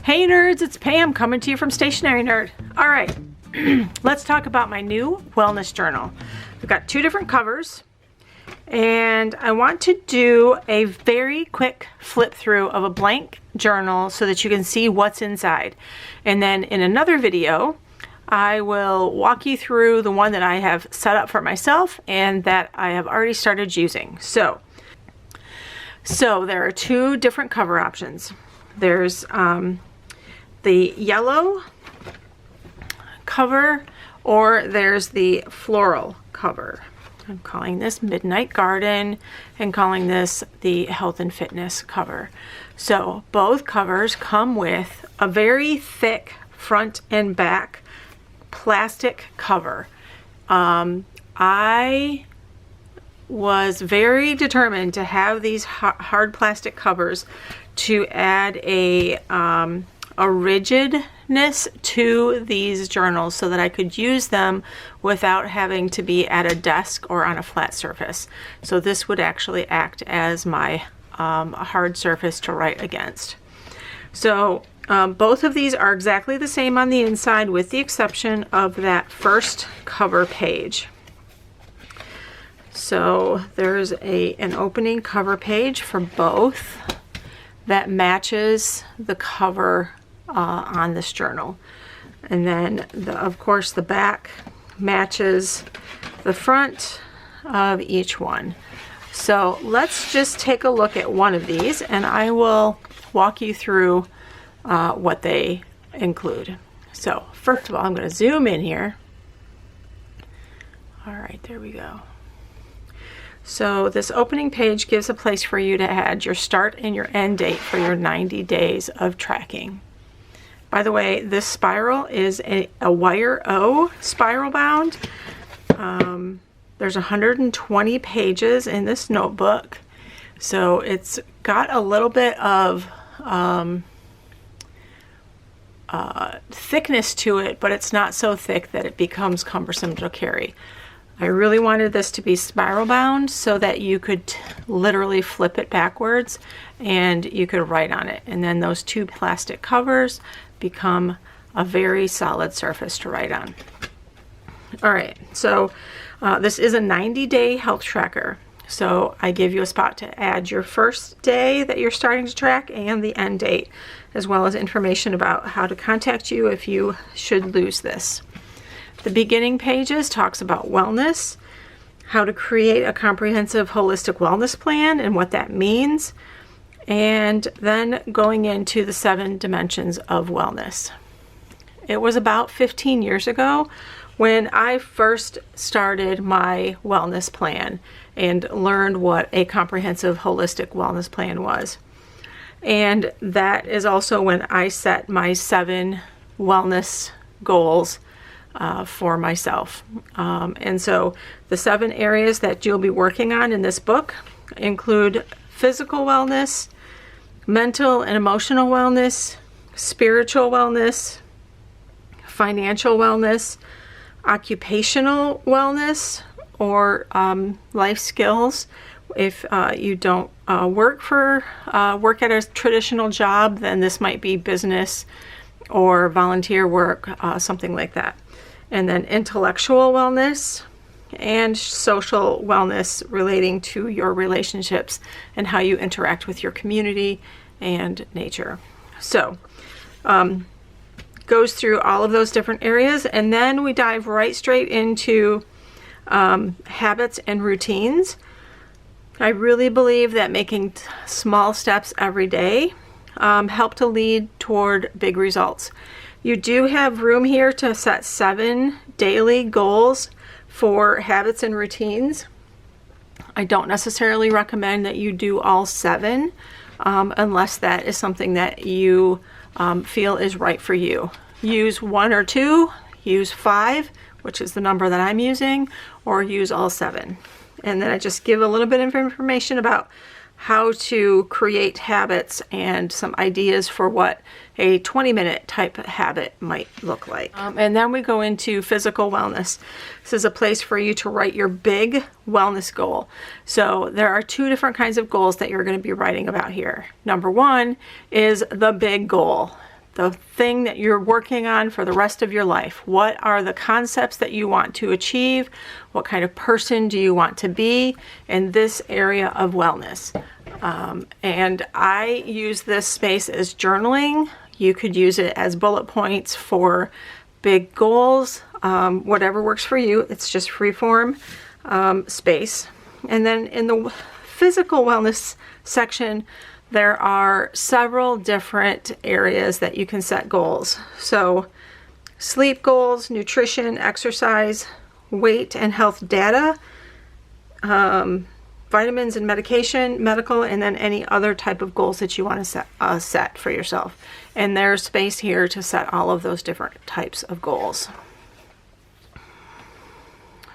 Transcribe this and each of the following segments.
Hey nerds, it's Pam coming to you from Stationary Nerd. All right, let's talk about my new wellness journal. We've got two different covers, and I want to do a very quick flip through of a blank journal so that you can see what's inside. And then in another video, I will walk you through the one that I have set up for myself and that I have already started using. So there are two different cover options. There's the yellow cover, or there's the floral cover. I'm calling this Midnight Garden and calling this the Health and Fitness cover. So both covers come with a very thick front and back plastic cover. I was very determined to have these hard plastic covers to add a rigidness to these journals so that I could use them without having to be at a desk or on a flat surface. So this would actually act as my hard surface to write against. So both of these are exactly the same on the inside with the exception of that first cover page. So there's an opening cover page for both that matches the cover on this journal. And then of course the back matches the front of each one. So let's just take a look at one of these and I will walk you through what they include. So first of all, I'm going to zoom in here. All right, there we go. So this opening page gives a place for you to add your start and your end date for your 90 days of tracking. By the way, this spiral is a wire O spiral bound. There's 120 pages in this notebook. So it's got a little bit of thickness to it, but it's not so thick that it becomes cumbersome to carry. I really wanted this to be spiral bound so that you could literally flip it backwards and you could write on it. And then those two plastic covers become a very solid surface to write on. All right, so this is a 90-day health tracker. So I give you a spot to add your first day that you're starting to track and the end date, as well as information about how to contact you if you should lose this. The beginning pages talks about wellness, how to create a comprehensive holistic wellness plan and what that means, and then going into the 7 dimensions of wellness. It was about 15 years ago when I first started my wellness plan and learned what a comprehensive holistic wellness plan was. And that is also when I set my 7 wellness goals for myself. And so the 7 areas that you'll be working on in this book include physical wellness, mental and emotional wellness, spiritual wellness, financial wellness, occupational wellness, or life skills. If you don't work at a traditional job, then this might be business or volunteer work, something like that. And then intellectual wellness and social wellness relating to your relationships and how you interact with your community and nature. So goes through all of those different areas, and then we dive right straight into habits and routines. I really believe that making small steps every day help to lead toward big results. You do have room here to set 7 daily goals for habits and routines. I don't necessarily recommend that you do all 7 unless that is something that you feel is right for you. Use 1 or 2, use 5, which is the number that I'm using, or use all 7. And then I just give a little bit of information about how to create habits and some ideas for what a 20-minute type habit might look like. And then we go into physical wellness. This is a place for you to write your big wellness goal. So there are 2 different kinds of goals that you're going to be writing about here. Number 1 is the big goal. the thing that you're working on for the rest of your life. What are the concepts that you want to achieve? What kind of person do you want to be in this area of wellness? And I use this space as journaling. You could use it as bullet points for big goals, whatever works for you. It's just freeform space. And then in the physical wellness section, there are several different areas that you can set goals. So sleep goals, nutrition, exercise, weight and health data, vitamins and medication, medical, and then any other type of goals that you want to set for yourself. And there's space here to set all of those different types of goals.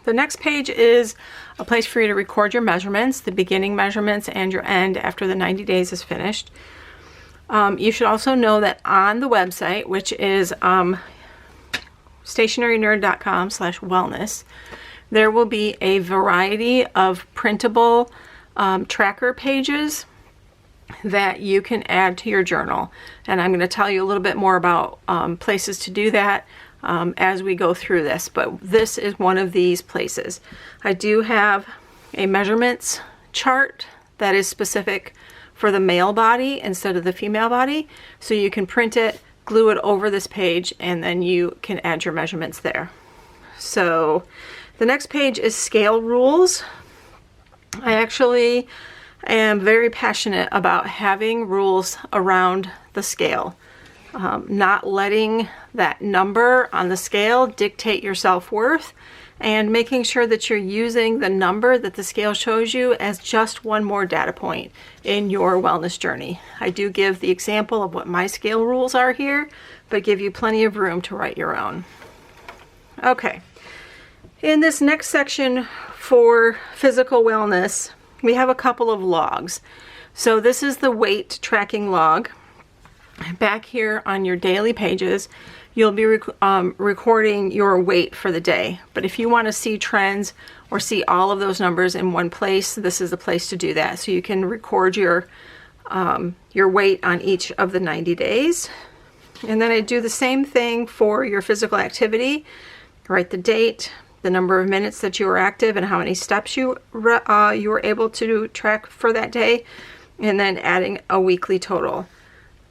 The next page is a place for you to record your measurements, the beginning measurements and your end after the 90 days is finished. You should also know that on the website, which is stationarynerd.com/wellness, there will be a variety of printable tracker pages that you can add to your journal. And I'm going to tell you a little bit more about places to do that as we go through this, but this is one of these places. I do have a measurements chart that is specific for the male body instead of the female body, so you can print it, glue it over this page, and then you can add your measurements there. So the next page is scale rules. I actually am very passionate about having rules around the scale. Not letting that number on the scale dictate your self-worth, and making sure that you're using the number that the scale shows you as just one more data point in your wellness journey. I do give the example of what my scale rules are here, but give you plenty of room to write your own. Okay, in this next section for physical wellness, we have a couple of logs. So this is the weight tracking log. Back here on your daily pages, you'll be recording your weight for the day. But if you want to see trends or see all of those numbers in one place, this is the place to do that. So you can record your weight on each of the 90 days. And then I do the same thing for your physical activity. Write the date, the number of minutes that you were active, and how many steps you were able to track for that day, and then adding a weekly total.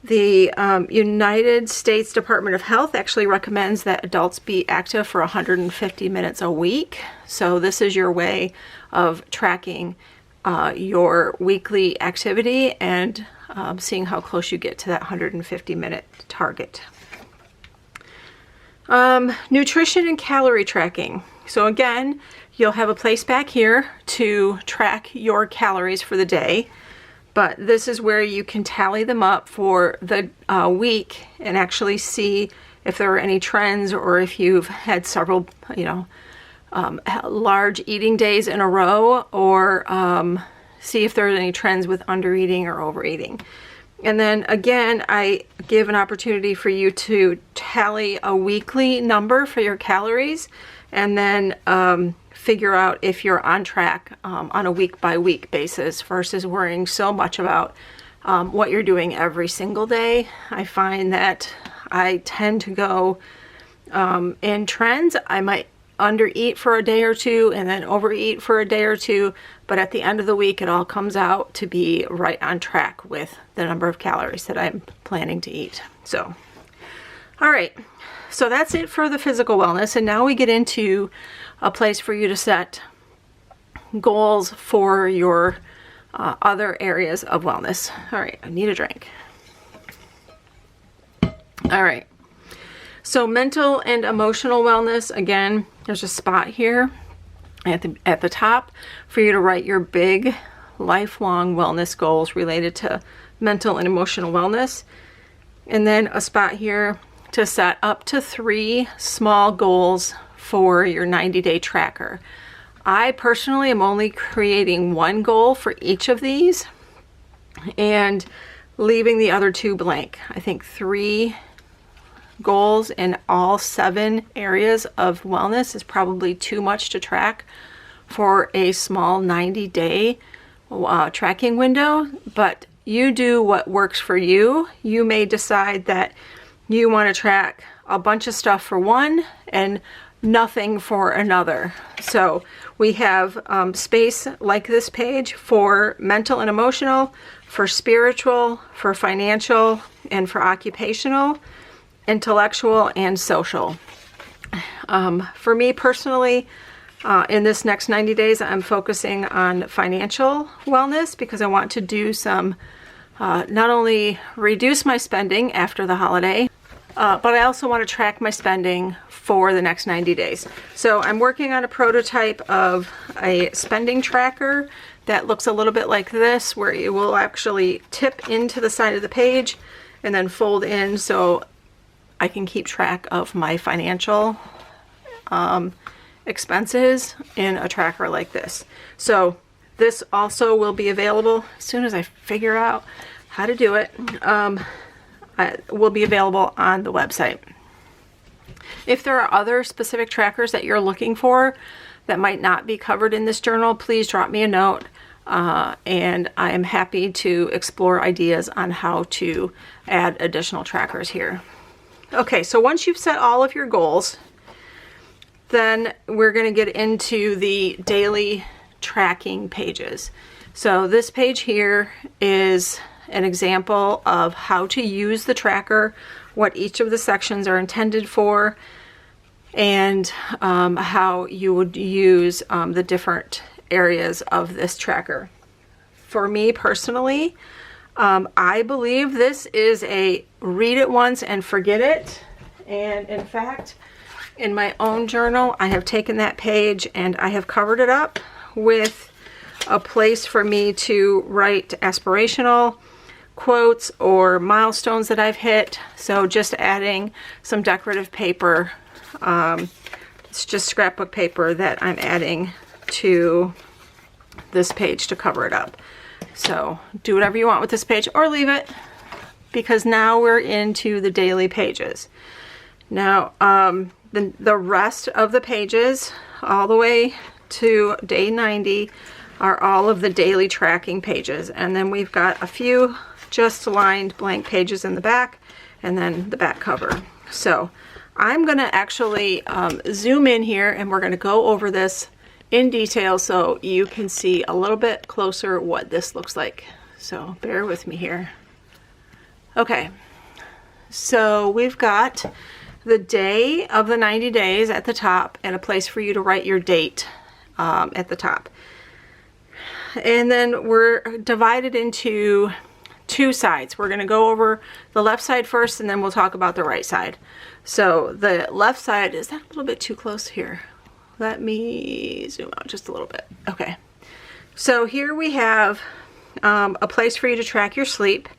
The United States Department of Health actually recommends that adults be active for 150 minutes a week. So this is your way of tracking your weekly activity and seeing how close you get to that 150-minute target. Nutrition and calorie tracking. So again, you'll have a place back here to track your calories for the day. But this is where you can tally them up for the week and actually see if there are any trends, or if you've had several, large eating days in a row, or see if there are any trends with undereating or overeating. And then again, I give an opportunity for you to tally a weekly number for your calories, and then figure out if you're on track on a week-by-week basis versus worrying so much about what you're doing every single day. I find that I tend to go in trends. I might undereat for a day or two and then overeat for a day or two, but at the end of the week it all comes out to be right on track with the number of calories that I'm planning to eat. So, all right, so that's it for the physical wellness, and now we get into a place for you to set goals for your other areas of wellness. All right, I need a drink. All right, so mental and emotional wellness. Again, there's a spot here at the top for you to write your big lifelong wellness goals related to mental and emotional wellness, and then a spot here to set up to 3 small goals for your 90-day tracker. I personally am only creating 1 goal for each of these and leaving the other 2 blank. I think 3 goals in all 7 areas of wellness is probably too much to track for a small 90-day tracking window, but you do what works for you. You may decide that you want to track a bunch of stuff for one and nothing for another. So we have space like this page for mental and emotional, for spiritual, for financial, and for occupational, intellectual, and social. For me personally, in this next 90 days, I'm focusing on financial wellness because I want to do some, not only reduce my spending after the holiday, but I also want to track my spending for the next 90 days. So I'm working on a prototype of a spending tracker that looks a little bit like this, where it will actually tip into the side of the page and then fold in so I can keep track of my financial expenses in a tracker like this. So this also will be available as soon as I figure out how to do it. Will be available on the website. If there are other specific trackers that you're looking for that might not be covered in this journal, please drop me a note, and I am happy to explore ideas on how to add additional trackers here. Okay, so once you've set all of your goals, then we're going to get into the daily tracking pages. So this page here is an example of how to use the tracker, what each of the sections are intended for, and how you would use the different areas of this tracker. For me personally, I believe this is a read it once and forget it. And in fact, in my own journal, I have taken that page and I have covered it up with a place for me to write aspirational quotes or milestones that I've hit. So just adding some decorative paper. It's just scrapbook paper that I'm adding to this page to cover it up. So do whatever you want with this page or leave it, because now we're into the daily pages. Now the rest of the pages all the way to day 90 are all of the daily tracking pages, and then we've got a few just lined blank pages in the back and then the back cover. So I'm going to actually zoom in here and we're going to go over this in detail so you can see a little bit closer what this looks like. So bear with me here. Okay, so we've got the day of the 90 days at the top and a place for you to write your date at the top. And then we're divided into two sides. We're going to go over the left side first and then we'll talk about the right side. So the left side, is that a little bit too close here? Let me zoom out just a little bit. Okay. So here we have a place for you to track your sleep,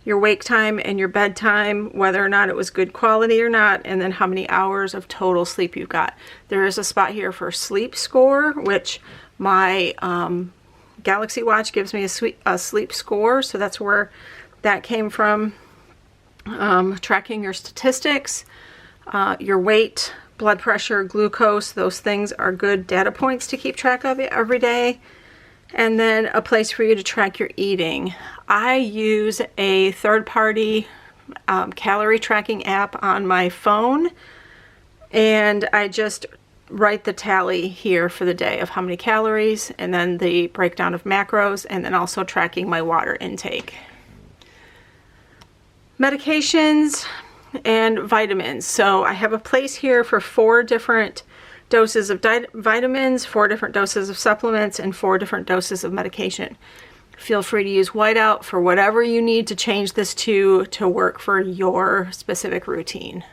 your wake time, and your bedtime, whether or not it was good quality or not, and then how many hours of total sleep you've got. There is a spot here for sleep score, which my Galaxy Watch gives me a sleep score, so that's where that came from. Tracking your statistics, your weight, blood pressure, glucose, those things are good data points to keep track of every day. And then a place for you to track your eating. I use a third-party calorie tracking app on my phone, and I just write the tally here for the day of how many calories, and then the breakdown of macros, and then also tracking my water intake. Medications and vitamins. So I have a place here for 4 different doses of vitamins, 4 different doses of supplements, and 4 different doses of medication. Feel free to use whiteout for whatever you need to change this to work for your specific routine.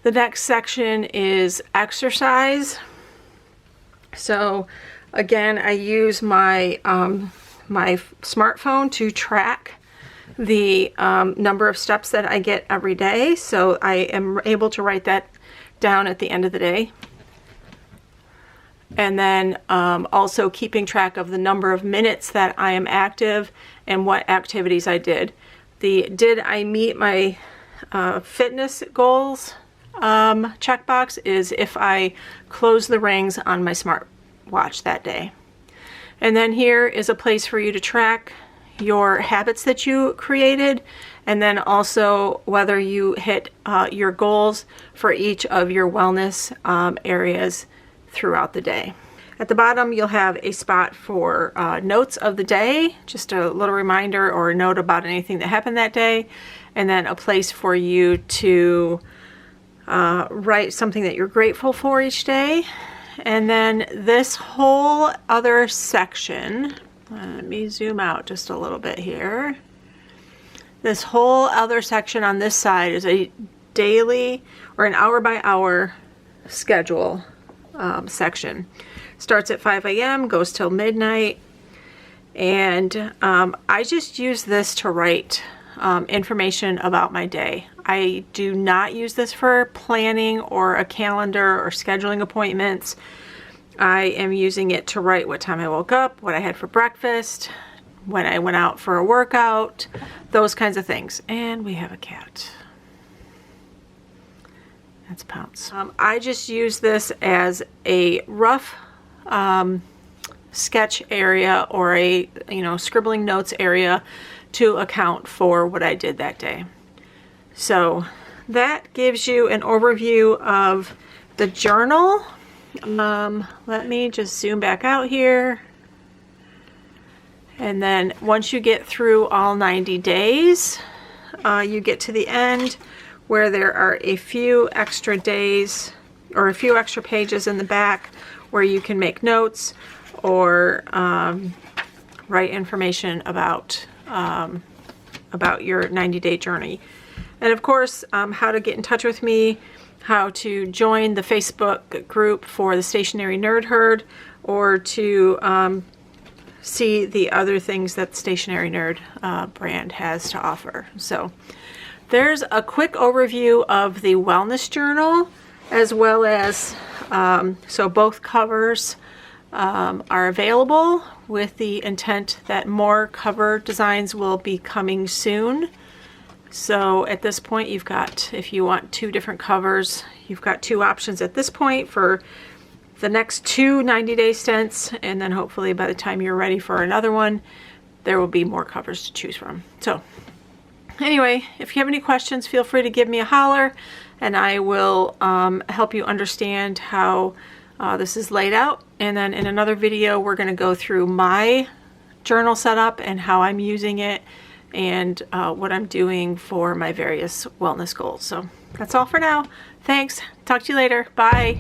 The next section is exercise. So again, I use my my smartphone to track the number of steps that I get every day. So I am able to write that down at the end of the day. And then also keeping track of the number of minutes that I am active and what activities I did. Did I meet my fitness goals checkbox is if I close the rings on my smartwatch that day. And then here is a place for you to track your habits that you created, and then also whether you hit your goals for each of your wellness areas throughout the day. At the bottom, you'll have a spot for notes of the day, just a little reminder or a note about anything that happened that day, and then a place for you to write something that you're grateful for each day. And then this whole other section, let me zoom out just a little bit here. This whole other section on this side is a daily or an hour by hour schedule section. Starts at 5 a.m., goes till midnight. And I just use this to write information about my day. I do not use this for planning or a calendar or scheduling appointments. I am using it to write what time I woke up, what I had for breakfast, when I went out for a workout, those kinds of things. And we have a cat. That's Pounce. I just use this as a rough sketch area or a scribbling notes area to account for what I did that day. So that gives you an overview of the journal. Let me just zoom back out here. And then once you get through all 90 days, you get to the end where there are a few extra days or a few extra pages in the back where you can make notes or write information about your 90-day journey. And of course, how to get in touch with me, how to join the Facebook group for the Stationary Nerd Herd, or to see the other things that the Stationary Nerd brand has to offer. So there's a quick overview of the wellness journal, as well as, so both covers are available, with the intent that more cover designs will be coming soon. So at this point, you've got, if you want 2 different covers, you've got 2 options at this point for the next 2 90-day stints, and then hopefully by the time you're ready for another one, there will be more covers to choose from. So anyway, if you have any questions, feel free to give me a holler, and I will help you understand how this is laid out. And then in another video, we're going to go through my journal setup and how I'm using it, and what I'm doing for my various wellness goals. So that's all for now. Thanks. Talk to you later. Bye.